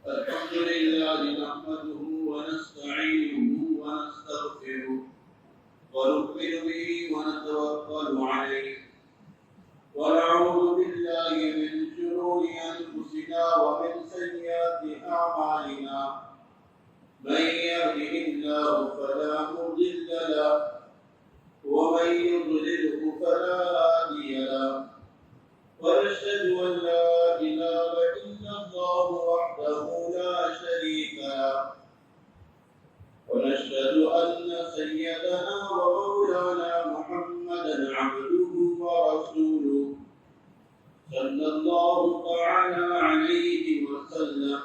الحمد لله نحمده ونستعينه ونستغفره ونؤمن به ونتوكل عليه ونعوذ بالله من شرور أنفسنا ومن سيئات أعمالنا من يهده الله فلا مضل له ومن يضلله فلا هادي له ونشهد أن لا إله إلا الله وحده لا شريك له ونشهد أن سيدنا ومولانا محمدا عبده ورسوله صلى الله تعالى عليه وسلم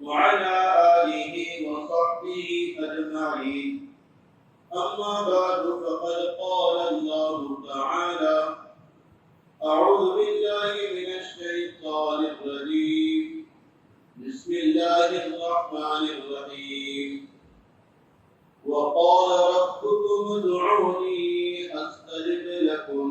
وعلى آله وصحبه أجمعين. أما بعد فقد قال الله تعالى: أعوذ بالله من الشيطان الرجيم. بسم الله الرحمن الرحيم. وقال ربكم ادعوني أستجب لكم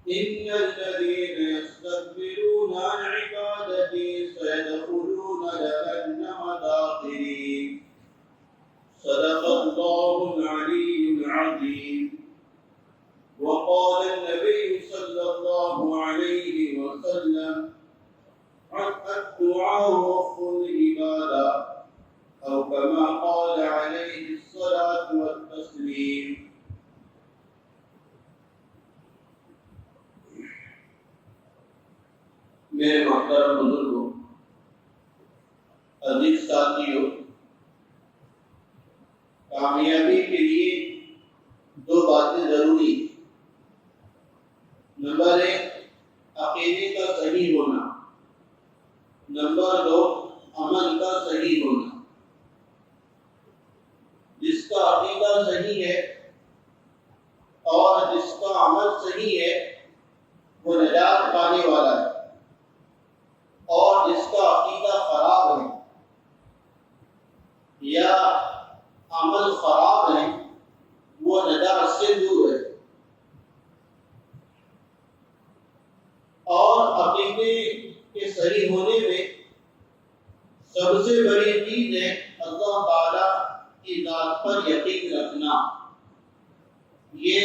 إن الذين يستكبرون عن عبادتي سيدخلون جهنم داخرين. صدق الله العلي العظيم. وقال النبي صلى الله عليه وسلم: الدعاء رب العبادة، أو كما قال عليه الصلاة والتسليم. میرے محترم بزرگوں، عزیز ساتھیوں، کامیابی کے لیے دو باتیں ضروری ہیں۔ نمبر 1 عقیدے کا صحیح ہونا، نمبر 2 عمل کا صحیح ہونا۔ جس کا عقیدہ صحیح ہے اور جس کا عمل صحیح ہے وہ نجات پانے والا ہے، اور جس کا عقیدہ خراب ہے یا عمل خراب ہے وہ نجات سے دور ہے۔ اور عقیدے کے صحیح ہونے میں سب سے بڑی چیز ہے اللہ تعالی کی ذات پر یقین رکھنا۔ یہ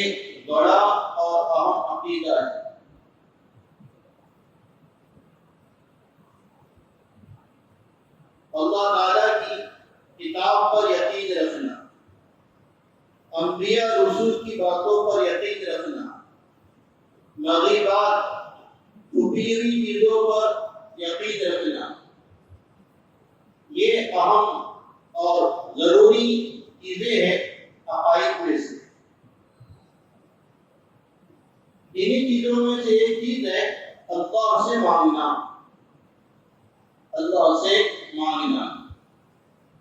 بڑا اور اہم عقیدہ ہے۔ اللہ تعالی کی کتاب پر یقین رکھنا، انبیاء رسول کی باتوں پر یقین رکھنا، مغیبات چھپی ہوئی چیزوں پر یقین رکھنا، یہ اہم اور ضروری چیزیں ہیں عقائد میں سے۔ انہی چیزوں میں سے ایک چیز ہے اللہ سے مانگنا، اللہ سے مانگنا۔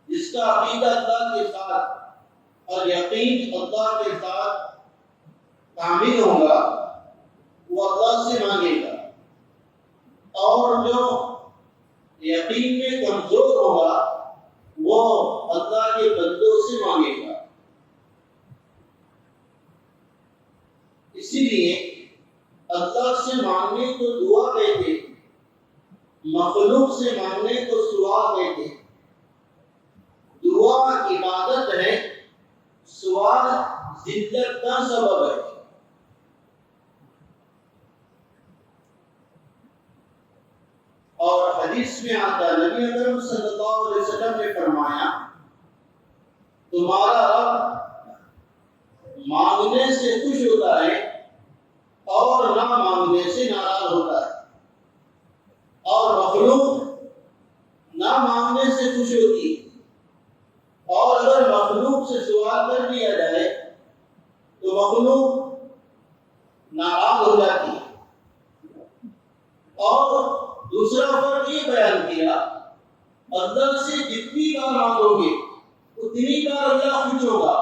جس کا عقیدہ اللہ کے ساتھ اور یقین اللہ کے ساتھ کامل ہوگا وہ اللہ سے مانگے گا، اور جو یقین میں کمزور ہوگا وہ اللہ کے بندوں سے مانگے گا۔ اسی لیے اللہ سے مانگنے کو دعا کہتے، مخلوق سے مانگنے کو سوال کہتے۔ دعا عبادت ہے، سوال ذلت کا سبب ہے۔ اور حدیث میں آتا ہے، نبی اکرم صلی اللہ علیہ وسلم نے فرمایا تمہارا رب مانگنے سے خوش ہوتا ہے اور نہ مانگنے سے ناراض ہوتا ہے، اور مخلوق نہ مانگنے سے خوش ہوتی ہے، اور اگر مخلوق سے سوال کر دیا جائے تو مخلوق ناراض ہو جاتی ہے۔ اور دوسرا فرق یہ بیان کیا، اللہ سے جتنی بار مانگو گے اتنی بار اللہ خوش ہوگا،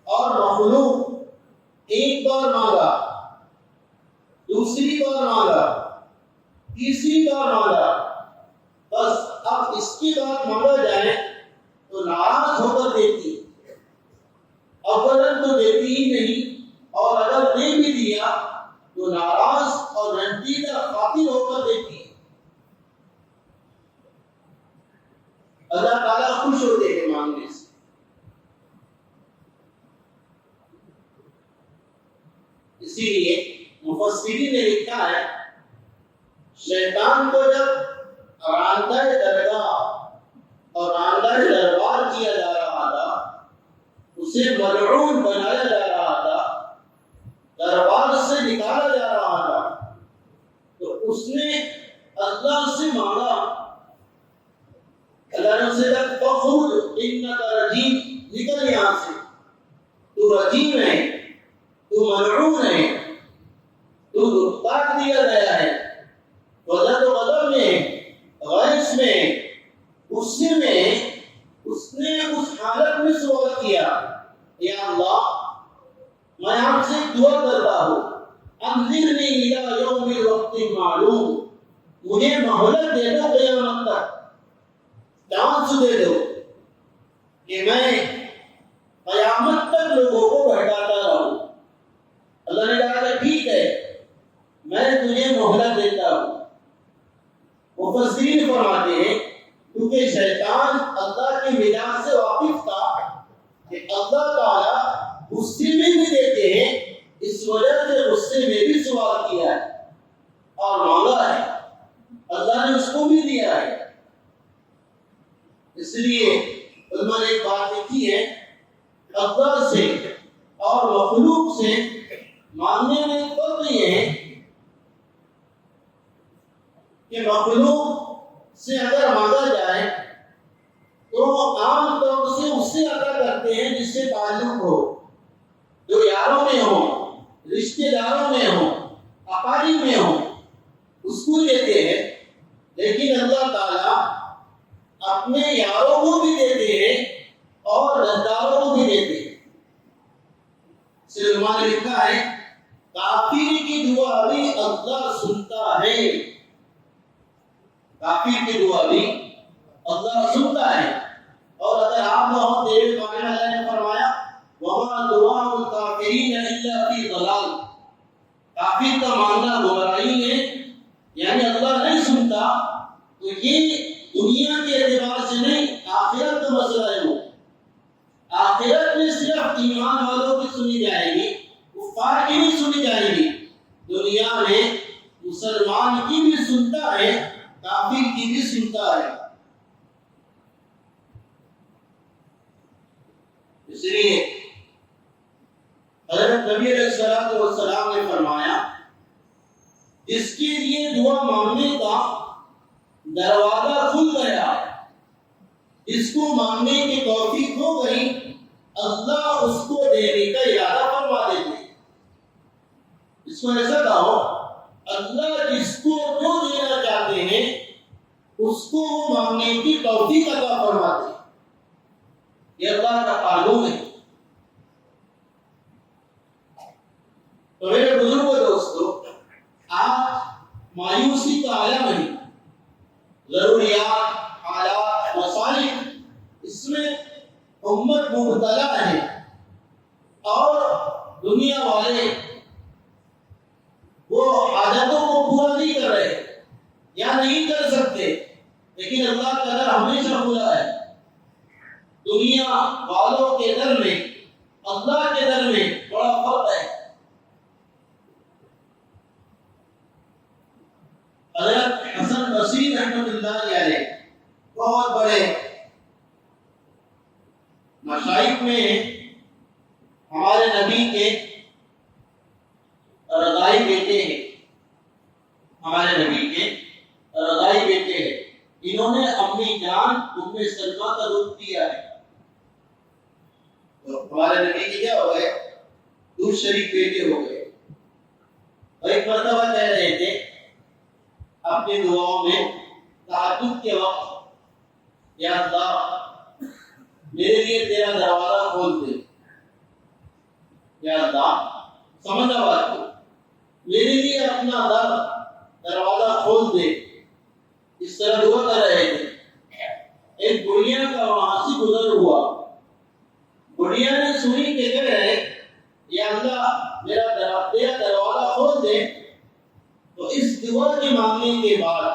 اور مخلوق ایک بار مانگا، دوسری بار مانگا، تیسری بار مانگا، بس اب اس کی بات مانگا جائے تو ناراض ہو کر دیتی، اولاً تو دیتی ہی نہیں، اور اگر دے بھی دیا تو ناراض اور رنجیدہ خاطر ہو کر دیتی ہے۔ اللہ تعالیٰ خوش ہوتے ہیں مانگنے سے. اسی لیے مفسرین نے لکھا ہے شیطان کو جب راندہ درگاہ اور راندہ دربار کیا جا رہا تھا، اسے ملعون بنایا جا رہا تھا، دربار سے نکالا جا رہا تھا، تو اس نے اللہ سے مانگا، اللہ نے اسے کہا فخرج انک رجیم، نکل یہاں سے، تو رجیم ہے، تو ملعون ہے، تو کاٹ دیا گیا ہے. غضب و غضب میں، غیظ میں، غصے میں اس نے اس حالت میں سوال کیا، یا اللہ میں آپ سے دعا کرتا ہوں انظرنی الی یوم الوقت المعلوم، مجھے مہلت دے دو قیامت تک، چانس دے دو کہ میں قیامت تک لوگوں کو بھٹکاتا رہوں. اللہ نے کہا کہ ٹھیک ہے میں تجھے مہلت دیتا ہوں. مفسرین فرماتے ہیں کیونکہ شیطان اللہ کے مزاج سے واقف تھا کہ اللہ تعالیٰ غصے میں بھی دیتے ہیں، اس وجہ سے غصے میں بھی سوال کیا ہے اور مانگا ہے، اللہ نے اس کو بھی دیا ہے. اس لیے علماء نے ایک بات لکھی ہے، اللہ سے اور مخلوق سے مانگنے میں فرق یہ ہے کہ مخلوق سے اگر مانگا جائے تو عام طور سے اس سے عطا کرتے ہیں جس سے تعلق ہو، جو یاروں میں ہو، رشتے داروں میں ہو، اقارب میں ہو، اس کو دیتے ہیں. لیکن اللہ تعالیٰ اپنے یاروں کو بھی دیتے ہیں اور رشتےداروں کو بھی دیتے ہیں. علماء نے لکھا ہے کافر کی دعا بھی اللہ سنتا ہے، کافر کی دعا بھی اللہ سنتا ہے. اور اگر آپ نہ ہو تیرے بارے میں اللہ نے فرمایا وَمَا دُعَاءُ الْكَافِرِينَ إِلَّا فِي ضَلَالٍ، کافر کا مانگنا گمراہی ہے، یعنی اللہ نہیں سنتا. تو یہ دنیا کے اعتبار سے نہیں، آخرت کا مسئلہ ہے. وہ آخرت میں صرف ایمان والوں کی سنی جائے گی، کفار کی نہیں سنی جائے گی. دنیا میں مسلمان کی بھی سنتا ہے، کافر کی بھی سنتا ہے. اس لیے حضرت نبی علیہ الصلوۃ والسلام نے فرمایا جس کے لیے دعا مانگنے کا دروازہ کھل گیا، جس کو مانگنے کی توفیق ہو گئی، اللہ اس کو دینے کا ارادہ فرما دیتے ہیں. اس کو ایسا کہو اللہ جس کو جو دینا چاہتے ہیں اس کو وہ مانگنے کی توفیق عطا فرماتے ہیں. یہ اللہ کا قانون ہے. تو میرے بزرگوں دوستو، آج مایوسی کا عالم ہے، ضروریات، حالات، مسائل، اس میں امت مبتلا ہے اور دنیا والے وہ حاجتوں کو پورا نہیں کر رہے یا نہیں کر سکتے. لیکن اللہ کا در ہمیشہ کھلا ہے. دنیا والوں کے در میں اللہ کے در میں بڑا فرق ہے. حضرت حسن بصری رحمۃ اللہ علیہ بہت بڑے مشائخ میں ہمارے نبی کے رضائی بیٹے ہیں، ہمارے نبی کے رضائی بیٹے ہیں. انہوں نے امی جان ام سلمہ کا دودھ پیا ہے. تو ہمارے نبی کے کیا ہو گئے؟ دودھ شریف بیٹے ہو گئے. اور ایک مرتبہ کہہ رہے تھے اپنی دعاؤں میں تہجد کے وقت، یا اللہ میرے لیے تیرا دروازہ کھول دے، یا اللہ سمجھا بات کو، میرے لیے اپنا دروازہ کھول دے. اس طرح دعا کر رہے تھے. ایک بڑھیا کا وہاں سے گزر ہوا. بڑھیا نے سنی کہ کہہ رہے یا اللہ میرا تیرا دروازہ کھول دے. تو اس دعا کے مانگنے کے بعد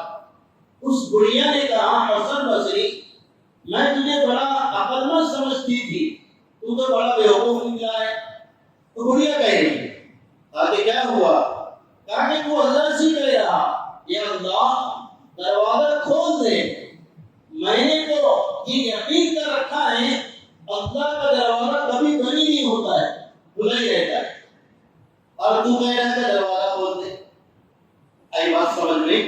اس بڑھیا نے کہا حسن بصری میں تجھے بڑا عقل مند سمجھتی تھی، تو بڑا بیوقوف نکلا ہے۔ تو بڑھیا کہہ رہی ہے، آگے کیا ہوا؟ کہا کہ وہ اللہ سے کہہ رہا یا اللہ دروازہ کھول دے، میں نے تو یہ یقین کر رکھا ہے اللہ کا دروازہ کبھی بند نہیں ہوتا ہے، کھلا ہی رہتا ہے، اور تو کہہ رہا ہے دروازہ کھول دے۔ آئی بات سمجھ میں؟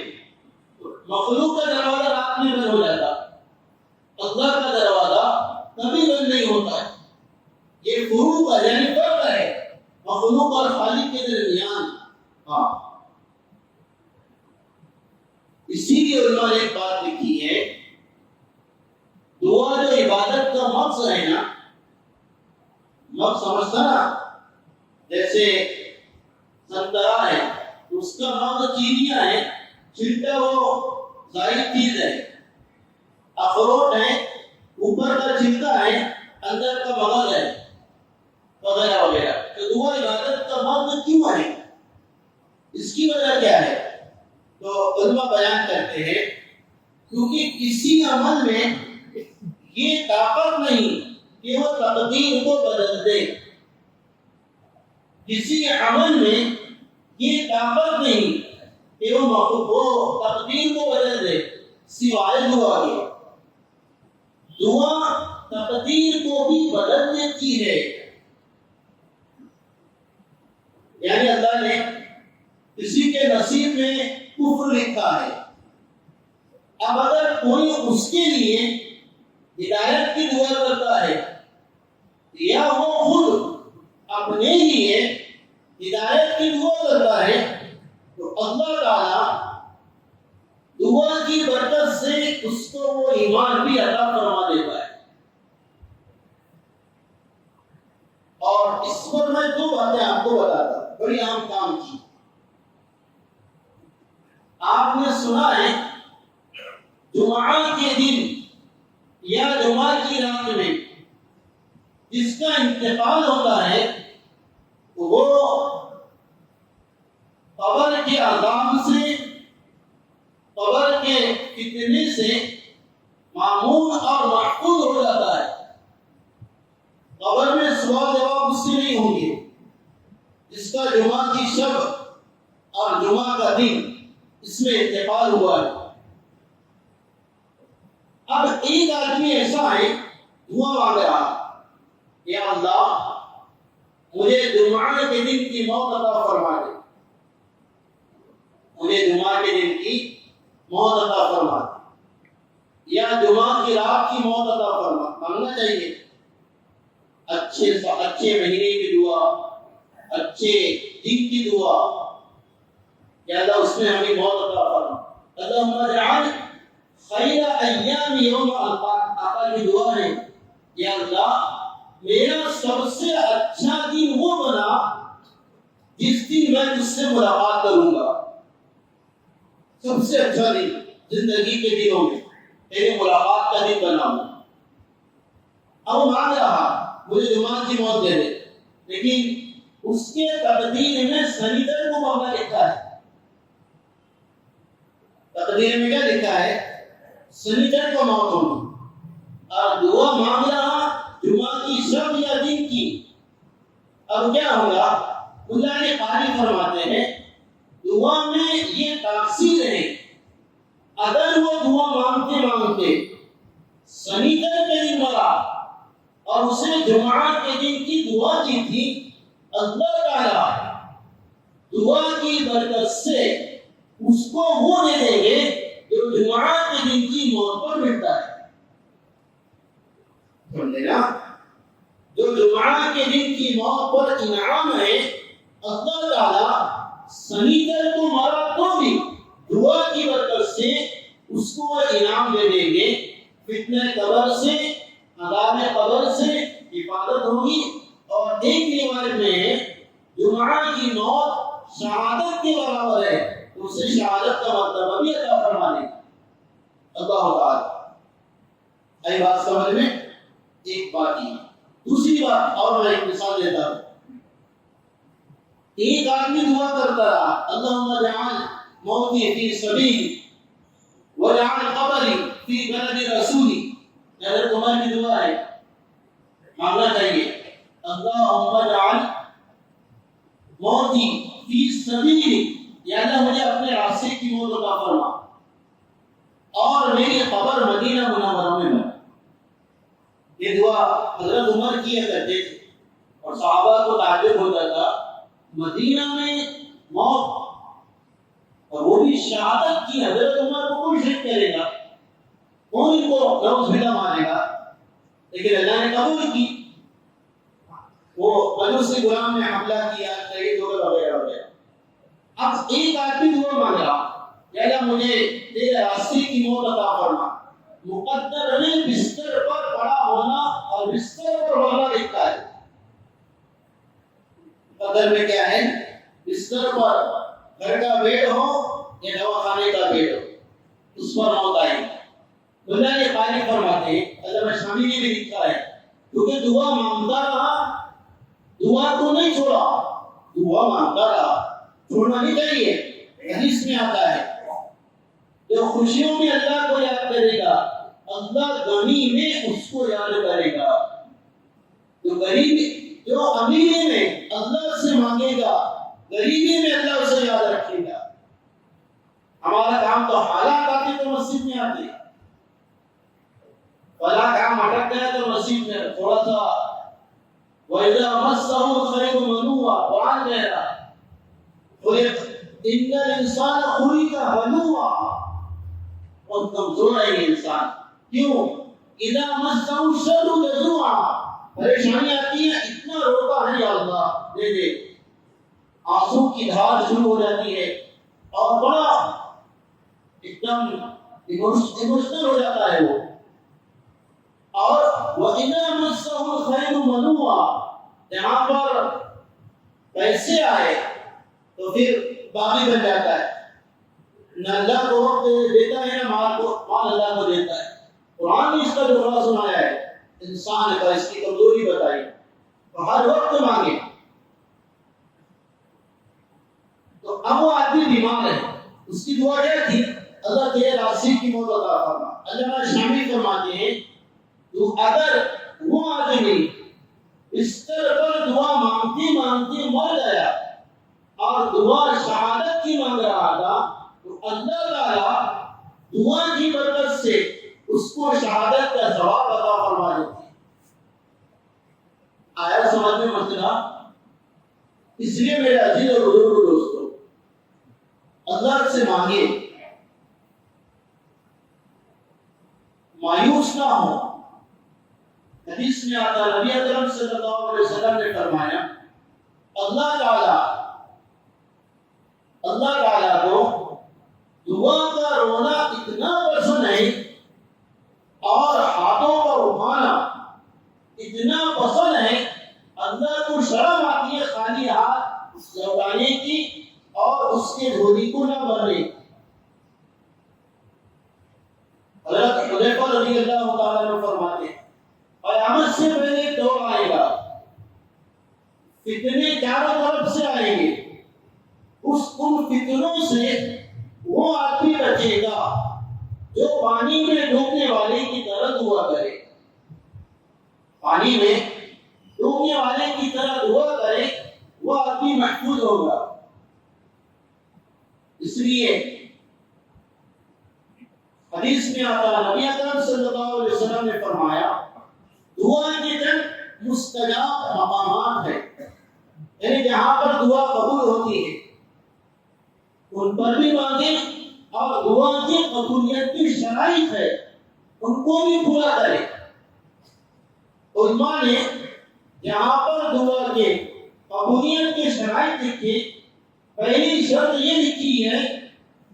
مخلوق کا دروازہ رات میں بند ہو جاتا، اللہ کا دروازہ کبھی بند نہیں ہوتا ہے۔ یہ فروق ہے، یعنی فرق ہے مخلوق اور خالق کے درمیان۔ ہاں، اسی لیے علماء نے ایک بات لکھی ہے، دعا جو عبادت کا مقصد ہے نا، مقصد سمجھتا نا، جیسے سنترا ہے اس کا مقصد چینیاں ہے، چھلکا وہ ظاہر چیز ہے، اخروٹ ہے اوپر کا چھلکا ہے اندر کا مغز ہے وغیرہ وغیرہ۔ تو دعا عبادت کا مقصد کیوں ہے؟ اس کی وجہ کیا ہے؟ تو علماء بیان کرتے ہیں کیونکہ کسی عمل میں یہ طاقت نہیں کہ وہ تقدیر کو بدل دے، کسی عمل میں یہ طاقت نہیں کہ وہ تقدیر کو بدل دے سوائے دعا کے۔ دعا تقدیر کو بھی بدل دیتی ہے، یعنی اللہ نے کسی کے نصیب میں کفر لکھا ہے، اب اگر کوئی اس کے لیے ہدایت کی دعا کرتا ہے یا وہ خود اپنے لیے ہدایت کی دعا کرتا ہے تو اللہ تعالی دعا کی برکت سے اس کو وہ ایمان بھی عطا فرما دیتا ہے۔ اور اس پر میں دو باتیں آپ کو بتاتا ہوں، بڑی اہم کام کی۔ آپ نے سنا ہے جمعہ کے دن یا جمعہ کی رات میں جس کا انتقال ہوتا ہے وہ قبر کے عذاب سے، قبر کے فتنے سے معمون اور محفوظ ہو جاتا ہے۔ قبر میں سوال جواب اس سے نہیں ہوں گے، جس کا جمعہ کی شب اور جمعہ کا دن اس میں انتقال ہوا ہے۔ اب ایک آدمی ایسا ہے دعا مانگ رہا، یا اللہ مجھے جمعہ کے دن کی موت عطا فرما دے، مجھے جمعہ کے دن کی موت عطا فرما دے، یا جمعہ کی رات کی موت عطا فرما۔ مانگنا چاہیے اچھے مہینے کی دعا، اچھے دن کی دعا، یا اللہ اس میں ہمیں موت عطا فرما۔ اللہم اجعل خیر ایام یوم القاک، آقا کی دعا ہے یا اللہ میرا سب سے اچھا دن وہ بنا جس دن میں تجھ سے ملاقات کروں گا۔ سب سے اچھا دن زندگی کے دنوں میں تیرے ملاقات کا دن بناؤں۔ اب مانگ رہا مجھے جمعہ کی موت دے دے، لیکن اس کے تقدیر میں سنیچر کو موقع لکھا ہے۔ تقدیر میں کیا لکھا ہے؟ سنیچر کو موت ہوگی، اور دعا مانگ رہا جمعہ کی شب یا دن کی۔ اب کیا ہوگا؟ اللہ نے قاری فرماتے ہیں دعا میں یہ تاثیر ہے، اگر وہ دعا مانگتے مانگتے سنیچر کے دن مرا اور اسے جمعہ کے دن کی دعا کی تھی، اللہ تعالی دعا کی برکت سے اس کو وہ دے دیں گے جو جمعہ کے دن کی موت پر ملتا ہے۔ سمجھے نا؟ جو جمعہ کے دن کی موت پر انعام ہے، اللہ تعالی سنیچر کو مرا تو بھی دعا کی برکت سے اس کو وہ انعام دے دیں گے، فتنہ قبر سے، عذاب قبر سے حفاظت ہوگی۔ اور ایک روایت میں جمعہ کی موت شہادت کے برابر ہے، اسے شہادت کا مرتبہ بھی عطا فرما دے اللہ تعالی۔ اے بات سمجھ میں؟ ایک بات ہی۔ دوسری بات اور میں ایک مثال دیتا ہوں۔ ایک آدمی دعا کرتا رہا اللہم اجعل موتی فی سبیلی واجعل قبری فی بلد رسولی، حضرت عمر کی دعا ہے، مانگنا چاہیے اللہم اجعل موتی فی سبیلک، یا اللہ مجھے اپنے راستے کی موت عطا فرما اور میری قبر مدینہ منورہ میں بنا۔ یہ دعا حضرت عمر کیا کرتے تھے اور صحابہ کو تعجب ہوتا تھا مدینہ میں موت، اور وہ بھی شہادت کی۔ حضرت عمر کو کون شہید کرے گا، کون ان کو نعوذ باللہ مارے گا؟ لیکن اللہ نے قبول کی۔ وہ مجوسی غلام نے حملہ کیا، شہید ہو گئے وغیرہ وغیرہ۔ اب ایک آدمی دعا مانگ رہا کہ اللہ مجھے تیرے راستے کی موت عطا فرما۔ مقدر میں بستر پر پڑا ہونا اور بستر پر رونا لکھتا ہے۔ مقدر میں کیا ہے؟ بستر پر گھر کا بیڈ ہو یا دواخانے کا بیڈ ہو، اس پر موت آئے۔ اللہ نے قائل فرماتے ہیں، علامہ شامی نے بھی لکھا ہے، کیونکہ دعا مانگتا رہا، دعا کو نہیں چھوڑا، دعا مانگتا رہا، چھوڑنا نہیں چاہیے۔ حدیث میں آتا ہے جو خوشیوں میں اللہ کو یاد کرے گا اللہ غمی میں اس کو یاد کرے گا، جو غریب جو امیری میں اللہ سے مانگے گا غریبی میں اللہ اسے یاد رکھے گا۔ ہمارا کام تو حالات آتے تو مسجد میں آتے، بلا کام اٹک گیا تو مسجد میں تھوڑا سا وَإِذَا مَسَّهُ الْخَيْرُ مَنُوعًا، قرآن کہہ رہا إِنَّ الْإِنسَانَ خُلِقَ هَلُوعًا، اور کمزور ہے یہ انسان۔ کیوں؟ إِذَا مَسَّهُ الشَّرُّ جَزُوعًا، پریشانی آتی ہے اتنا روتا ہے یا اللہ دے دے، آنسو کی دھار شروع ہو جاتی ہے اور بڑا ایک دم ایموشنل ہو جاتا ہے وہ۔ اور وَإِذَا مَسَّهُ الْخَيْرُ مَنُوعًا، جہاں پر پیسے آئے تو پھر باغی بن جاتا ہے، نہ اللہ کو وقت دیتا ہے نہ مال اللہ کو دیتا ہے۔ قرآن نے اس کا جملہ سنایا ہے، انسان کا اس کی کمزوری بتائی، تو ہر وقت مانگے۔ تو اب وہ آدمی بیمار ہے، اس کی دعا کیا تھی؟ اللہ تیرے راستے کی موت عطا فرما۔ علامہ شامی فرماتے ہیں تو اگر وہ آدمی بستر پر دعا مانگتے مانگتے مر گیا اور دعا شہادت کی مانگ رہا تھا تو اللہ تعالیٰ دعا کی برکت سے اس کو شہادت کا ثواب عطا فرما دیتے ہیں۔ آیا سمجھ میں مسئلہ؟ اس لیے میرے عزیز اور بزرگ دوستوں، اللہ سے مانگے، مایوس نہ ہو۔ حدیث میں آتا ہے نبی اکرم صلی اللہ علیہ وسلم نے فرمایا اللہ تعالیٰ کو دعا کا رونا اتنا پسند ہے اور ہاتھوں پر اٹھانا اتنا پسند ہے، اللہ کو شرم آتی ہے خالی ہاتھ لوٹانے کی اور اس کے جھولی کو نہ بھرنے۔ حضرت حذیفہ رضی اللہ تعالیٰ عنہ فرماتے ہیں قیامت سے پہلے ایک دور آئے گا، فتنے چاروں طرف سے آئیں گے، ان فتنوں سے وہ آدمی بچے گا جو پانی میں ڈوبنے والے کی طرح دعا کرے، پانی میں ڈوبنے والے کی طرح دعا کرے، وہ آدمی محفوظ ہوگا۔ اس لیے حدیث میں آتا ہے نبی اکرم صلی اللہ علیہ وسلم نے فرمایا دعا کے دن مستجاب مقامات ہیں، یعنی جہاں پر دعا قبول ہوتی ہے ان پر بھی مانگیں، اور دعا کی قبولیت کی شرائط ہے ان کو بھی پورا کریں۔ علماء نے جہاں پر دعا کے قبولیت کی شرائط لکھی، پہلی شرط یہ لکھی ہے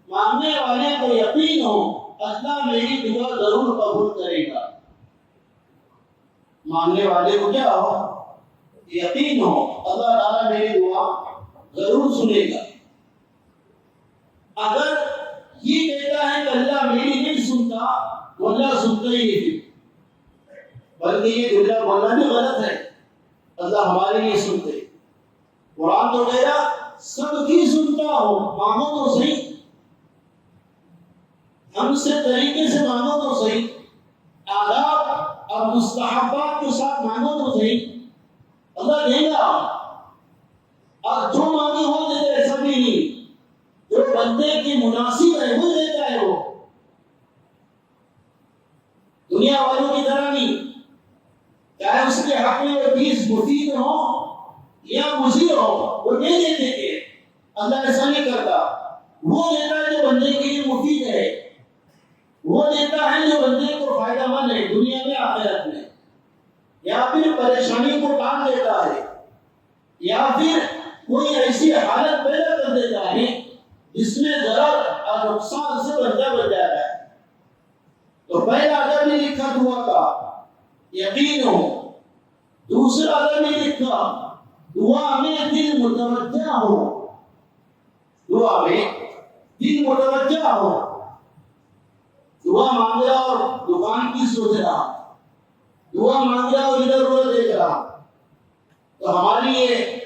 مانگنے والے کو یقین ہو اللہ میری دعا ضرور قبول کرے گا۔ مانگنے والے کو کیا ہو؟ یقین ہو اللہ تعالیٰ میری دعا ضرور سنے گا۔ اگر یہ کہتا ہے کہ اللہ میری نہیں سنتا تو اللہ سنتا ہی نہیں، بلکہ یہ جملہ بولنا بھی غلط ہے، اللہ ہمارے نہیں سنتے۔ قرآن تو کہہ رہا سب کی سنتا ہو، مانگو تو صحیح، ہم سے طریقے سے مانگو تو صحیح۔ آداب اب مستحبات کے ساتھ مانگو تو صحیح، اللہ دے گا، اور جو مانگے وہ دے دے، ایسا بھی نہیں، جو بندے کی مناسب ہے وہ دیتا ہے، وہ دنیا والوں کی طرح نہیں، چاہے اس کے حق میں وہ چیز مفید ہو یا مضر ہو وہ نہیں دیتے تھے، اللہ ایسا نہیں کرتا، وہ دیتا ہے جو بندے کے لیے مفید ہے، وہ دیتا ہے جو بندے کو فائدہ مند ہے دنیا میں آخرت میں، یا پھر پریشانی کو ٹال دیتا ہے، یا پھر کوئی ایسی حالت پیدا کر دیتا ہے جس میں ضرر اور نقصان سے بندہ بن جاتا ہے۔ تو پہلا ادب نے لکھا دعا کا یقین ہو، دوسرا ادب نے لکھا دعا میں دل متوجہ ہو، دعا میں دل متوجہ ہو، دعا مانگ رہا اور دکان کی سوچ رہا، دعا مانگ رہا اور ادھر ادھر دیکھ رہا، تو ہماری یہ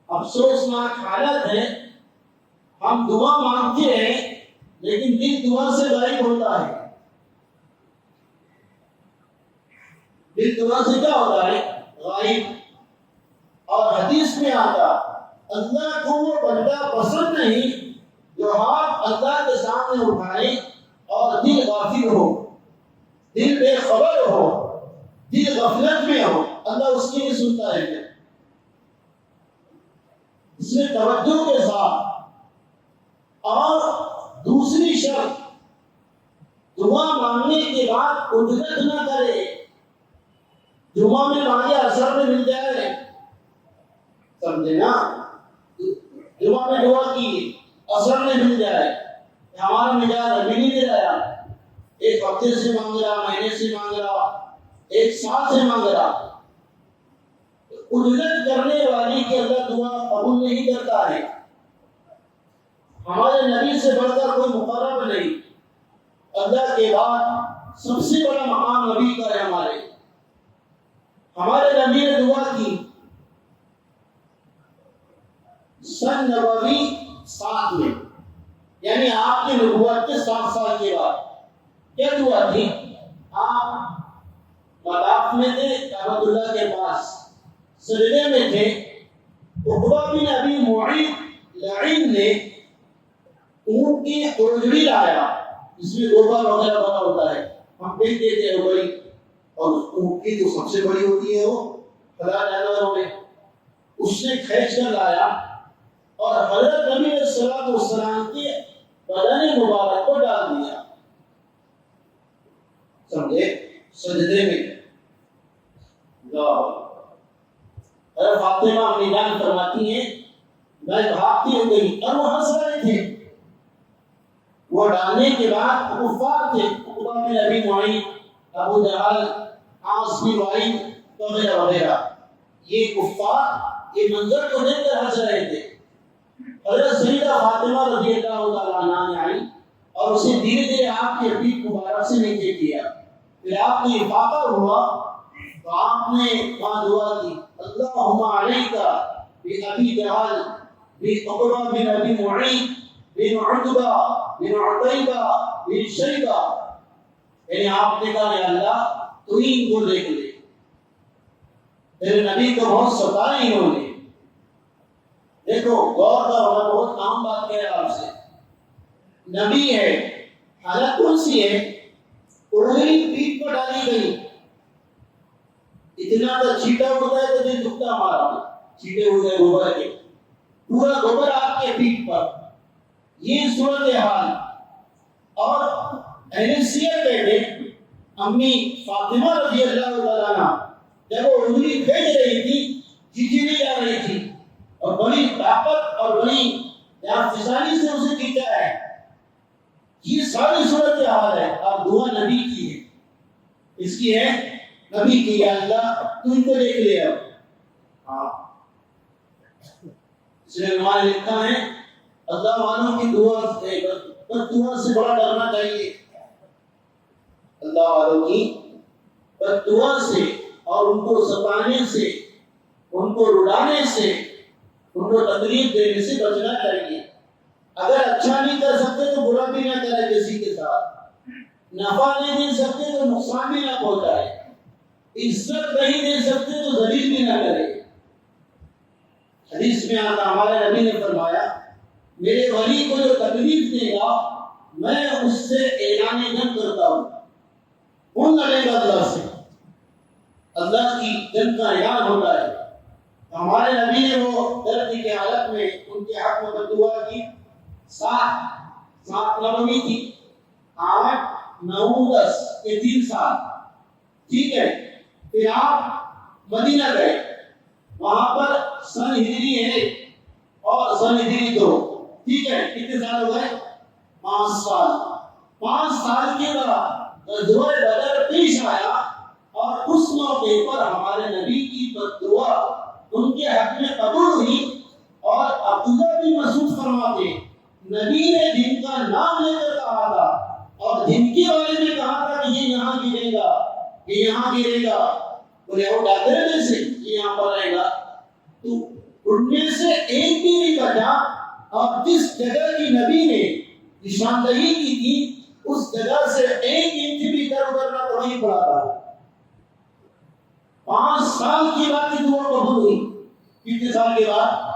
افسوسناک حالت ہے، ہم دعا مانگتے ہیں لیکن دل دعا سے غائب ہوتا ہے، دل دعا سے کیا ہوتا ہے؟ غائب۔ اور حدیث میں آتا اللہ کو وہ بندہ پسند نہیں جو ہاتھ اللہ کے سامنے اٹھائے اور دل غافل ہو، دل بے خبر ہو، دل غفلت میں ہو، اللہ اس کی نہیں سنتا ہے۔ اس میں توجہ کے ساتھ، اور دوسری شرط دعا مانگنے کے بعد عجلت نہ کرے، دعا میں مانگے اثر میں مل جائے، سمجھے نا، دعا میں دعا کی اثر میں مل جائے، ہمارا مزاج ابھی نہیں دے رہا، ایک ہفتے سے مانگ رہا، مہینے سے مانگ رہا، ایک سال سے مانگ رہا، عجلت کرنے والی کی اللہ دعا قبول نہیں کرتا ہے۔ ہمارے نبی سے بڑھ کر کوئی مقرب نہیں، اللہ کے بعد سب سے بڑا مقام نبی کا ہے۔ ہمارے نبی نے دعا کی سن نبوی 7 میں، یعنی آپ کی نبوت کے 7 سال کے بعد کیا دعا تھی؟ آپ مطاف میں تھے کعبۃ اللہ کے پاس، سجدے میں تھے، عقبہ بن ابی معیط لعین نے اونٹ کی اونجڑی لایا، جس میں گوبر وغیرہ بھرا ہوتا ہے، ہم دیکھتے تھے بڑی، اور اونٹ کی جو سب سے بڑی ہوتی ہے وہ خدا جانوروں میں، اس نے کھینچ کر لایا اور حضرت نبی علیہ الصلوۃ والسلام کے بدن مبارک کو ڈال دیا، سمجھے، سجدے میں۔ حضرت فاطمہ اپنی جان فرماتی ہیں میں بھاگتی ہو گئی اور وہ ہنس رہے تھے، وہ ڈالنے کے بعد کفار تھے، عقبہ بن ابی معیط، ابو جہل، عاص بن وائل وغیرہ وغیرہ، یہ کفار یہ منظر کو دیکھ کر ہنس رہے تھے۔ حضرت سیدہ فاطمہ رضی اللہ تعالیٰ عنہا نے آئی اور اسے دھیرے دھیرے آپ کے پیٹ مبارک سے نیچے کیا، پھر آپ کو افاقہ ہوا تو آپ نے وہاں دعا کی اللہم علیک بأبی جہل بعقبہ بن ابی معیط بن عتبہ بن عتیبہ بن شیبہ، یعنی آپ نے کہا یا اللہ تو ہی ان کو دیکھ لے، میرے نبی کو بہت ستایا انہوں نے۔ دیکھو غور کا ہونا، بہت عام بات کہہ رہا آپ سے، نبی ہے، حالت کون سی ہے؟ اڑھنی پیٹ پر ڈالی گئی، اتنا تو چھیٹا ہوتا ہے تو دل دکھتا ہمارا، چھیٹے ہوئے گوبر کے، پورا گوبر آپ کے پیٹ پر، یہ صورت حال۔ اور اہل سیر کہتے امی فاطمہ رضی اللہ تعالیٰ عنہ جب وہ انگلی پھینک رہی تھی کھینچی نہیں جا رہی تھی، اور بڑی طاقت اور بڑی فضانی سے اسے کھینچا ہے، یہ ساری صورت حال ہے۔ اور دعا نبی کی ہے، اس کی ہے نبی کی، یا اللہ تو ان کو دیکھ لے اب۔ اس نے ہمارے لکھا ہے اللہ والوں کی دعا بد دعا سے بڑا ڈرنا چاہیے، اللہ والوں کی بد دعا سے اور ان کو ستانے سے، ان کو رلانے سے، ان کو تکلیف دینے سے بچنا چاہیے۔ اگر اچھا نہیں کر سکتے تو برا بھی نہ کرے، کسی کے ساتھ نفع نہیں دے سکتے تو نقصان بھی نہ پہنچائے۔ عزت نہیں دے سکتے تو ذلیل بھی نہ کرے. حدیث میں آتا ہمارے نبی نے فرمایا میرے ولی کو جو تکلیف دے گا میں اس سے اعلان جنگ کرتا ہوں. کون لڑے گا اللہ سے؟ اللہ کی جنگ کا اعلان ہوتا ہے. ہمارے نبی نے وہ درد کی حالت میں ان کے حق میں بددعا کی. 7 نبوی تھی 8 9 10 یہ 3 سال. ٹھیک ہے. پھر آپ مدینہ گئے. وہاں پر سن ہجری 1 اور سن ہجری 2. ٹھیک ہے. کتنے سال ہو گئے؟ 5 سال. 5 سال کے بعد غزوہ بدر پیش آیا اور اس موقع پر ہمارے نبی کی بددعا ان کے حق میں قبول ہوئی. اور عبداللہ بن مسعود فرماتے نبی نے دن کا نام لے کر کہا تھا اور دن کے بارے میں کہا تھا کہ یہ یہاں گرے گا یہ یہاں گرے گا. بولے وہ ڈاکٹر جیسے یہ یہاں پر رہے گا. تو اڑنے سے ایک بھی نہیں بچا. اور جس جگہ کی نبی نے نشاندہی کی تھی اس جگہ سے 1 انچ بھی ادھر ادھر نہ تو نہیں پڑا تھا. 5 سال کی بعد کی دعا قبول ہوئی. کتنے سال کے بعد؟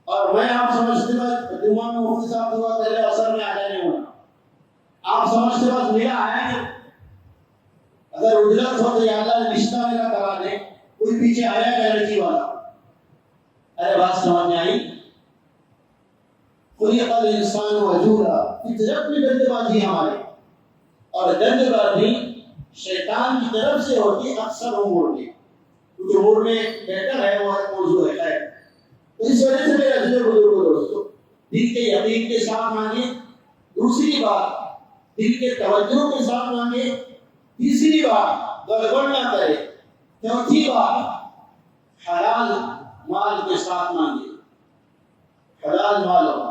اور میں آپ سمجھتے بس جمعہ میں مفتی صاحب دعا کر رہے اثر میں آ جانے ہونا. آپ سمجھتے بس میرا ہے کہ اگر اجرت ہو تو یا اللہ رشتہ میرا کرا دے. کوئی پیچھے آیا گارنٹی والا. ارے بات سمجھ میں آئی؟ خلق الانسان وجورا. فطرت میں دندے بازی ہمارے اور دندے بازی شیطان کی طرف سے ہوتی اکثر عمر میں. کیونکہ عمر میں بہتر ہے وہ موضوع ہے خیر. تو اس وجہ سے میرے عزیز بزرگوں دوستوں دل کے یقین کے ساتھ مانگے. دوسری بات دل کے توجہ کے ساتھ مانگے. تیسری بات گڑبڑ نہ کرے. چوتھی بات حلال مال کے ساتھ مانگے. حلال مال ہو.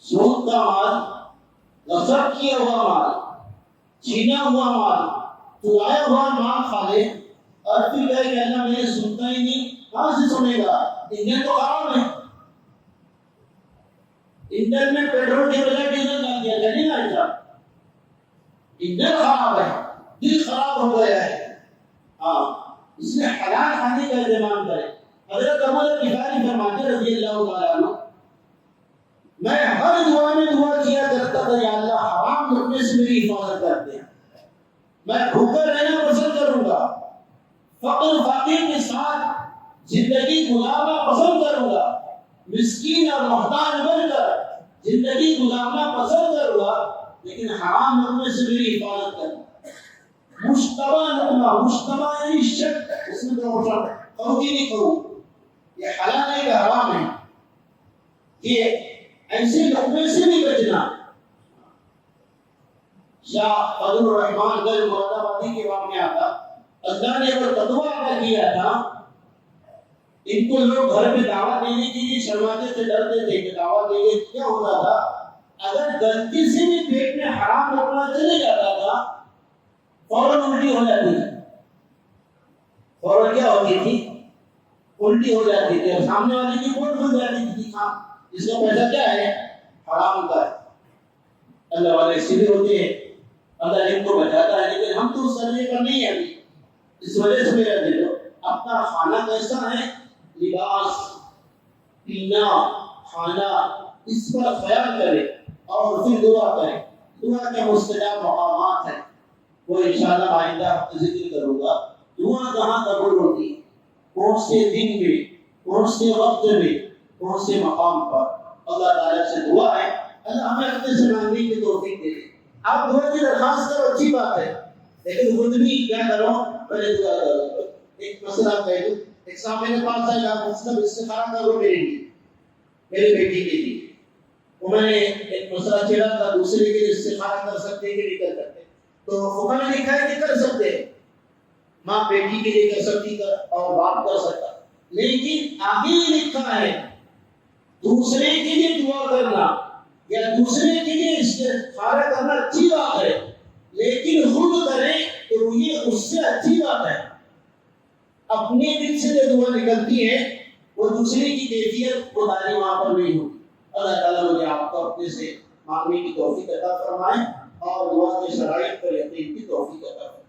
سود کا مال، غصب کیا ہوا مال، چھینا ہوا مال، چرایا ہوا مال کھا لے اور پھر کہے کہ اللہ میں سنتا ہی نہیں. کہاں سے سنے گا؟ انجن تو خراب ہے. انجن میں پیٹرول کے بجائے ڈیزل ڈال دیا جائے نہیں آئے گا. انجن خراب ہے، دل خراب ہو گیا ہے. ہاں اس میں حلال کھانے کا اہتمام کرے. حضرت ابو ذر غفاری فرماتے رضی اللہ تعالیٰ عنہ میں ہر دعا میں دعا کیا کرتا تھا یا اللہ حرام لقمے سے میری حفاظت کر دے. میں بھوکا رہنا پسند کروں گا، فقر فقیر کے ساتھ زندگی گزارنا پسند کروں گا، مسکین اور محتاج بن کر زندگی گزارنا پسند کروں گا، لیکن حرام لقمے سے میری حفاظت کرنا. مشتبہ لقمہ، مشتبہ یعنی شک، اس میں تو کہوں نہیں کہوں یہ حلال ہے کہ حرام ہے. یہ ایسے لقمے سے بھی بچنا. شاہ فضل الرحمان گل مراد آبادی کے واقعہ آتا اللہ نے وہ فتویٰ عطا کیا تھا. ان کو لوگ گھر میں دعوت دینے کے لیے شرماتے تھے، ڈرتے تھے کہ دعوت دیں گے. کیا ہوتا تھا اگر غلطی سے بھی پیٹ میں حرام لقمہ چلے جاتا تھا فوراً الٹی ہو جاتی تھی. فوراً کیا ہوتی تھی؟ الٹی ہو جاتی تھی. اور سامنے والے کی پوٹ کھل جاتی تھی. ہاں اس کا پیسہ کیا ہے؟ حرام کا ہے. اللہ والے سیدھے ہوتے ہیں، اللہ ان کو بچاتا ہے، لیکن ہم تو اس سرے پر نہیں ہیں ابھی. اس وجہ سے میرا دل اپنا کھانا کیسا ہے، لباس، پینا، کھانا، اس پر خیال کرے اور پھر دعا کرے. دعا کے مستجاب مقامات ہیں وہ انشاءاللہ آئندہ ذکر کروں گا. دعا کہاں قبول ہوتی ہے، کون سے دن میں، کون سے وقت میں، کون سے مقام پر. اللہ تعالیٰ سے دعا ہے اللہ ہمیں اپنے سے مانگنے کی توفیق دے. آپ دعا کی درخواست کرو اچھی بات ہے، لیکن خود بھی کیا کرو، پہلے دعا کرو. ایک مسئلہ کہہ دوں، ایک صاحب میرے پاس آئے گا مسئلہ استخارہ کرو میرے لیے، میرے بیٹی کے لیے. انہوں نے ایک مسئلہ چھیڑا تھا دوسرے کے لیے استخارہ کر سکتے کہ نہیں کر سکتے. تو فقہ نے لکھا ہے کہ کر سکتے ہیں. ماں بیٹی کے لیے کر سکتی اور باپ کر سکتا، لیکن آگے لکھا ہے دوسرے کے لیے دعا کرنا یا دوسرے کے لیے استخارہ کرنا اچھی بات ہے، لیکن خود کرے تو یہ اس سے اچھی بات ہے. اپنے دل سے جو دعا نکلتی ہے وہ دوسرے کی کیفیت خدائی وہاں پر نہیں ہوتی. اللہ تعالیٰ مجھے آپ کو اپنے سے مانگنے کی توفیق عطا فرمائے اور دعا کے شرائط پر یقین کی توفیق عطا فرمائے.